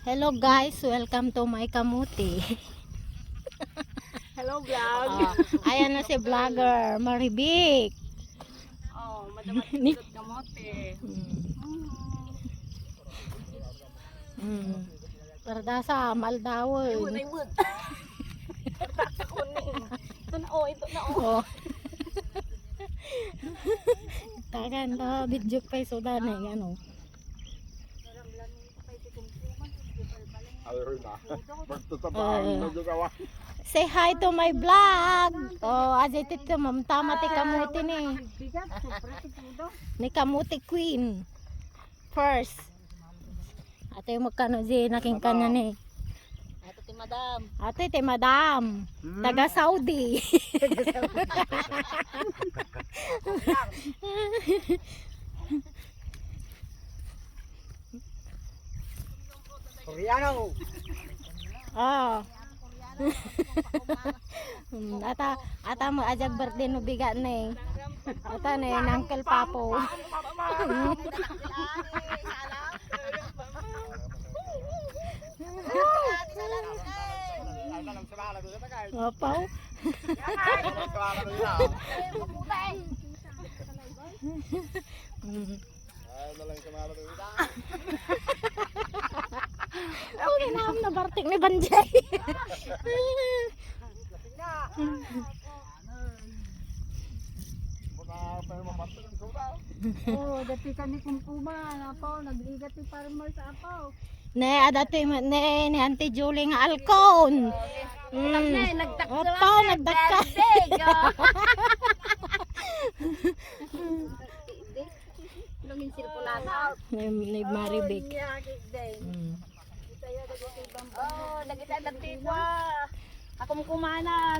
Hello guys, welcome to my kamuti. Hello vlog. Ayan na si vlogger Maribik. Oh, madamat kulot kamote. Parda sa Maldawon. Ay wood. Ito na oh, ito na oh. Oh. Tagan na video pa sudan eh ano. Say hi to my vlog. Oh, ajay tito mam tama ti kamuti ni. Ni kamuti queen. First. Ate magkano di naking kanya ni. Ito ti madam. Ate ti madam. Taga Saudi. Koreano. Oh. ata mo ajag birthday no biga ni. Ata ni Uncle Papo. Opo. Okay na na bartik ni Banjay. Oh, dati kami kumpuma na po, nagligat ti farmer sa apaw. Ne adato ne ni Auntie Julie nga alcon. Opo, nagdakka. Lungin sirkulata. Ni Maribik. Oh, nagita dagti ko. Ako mo kumanan.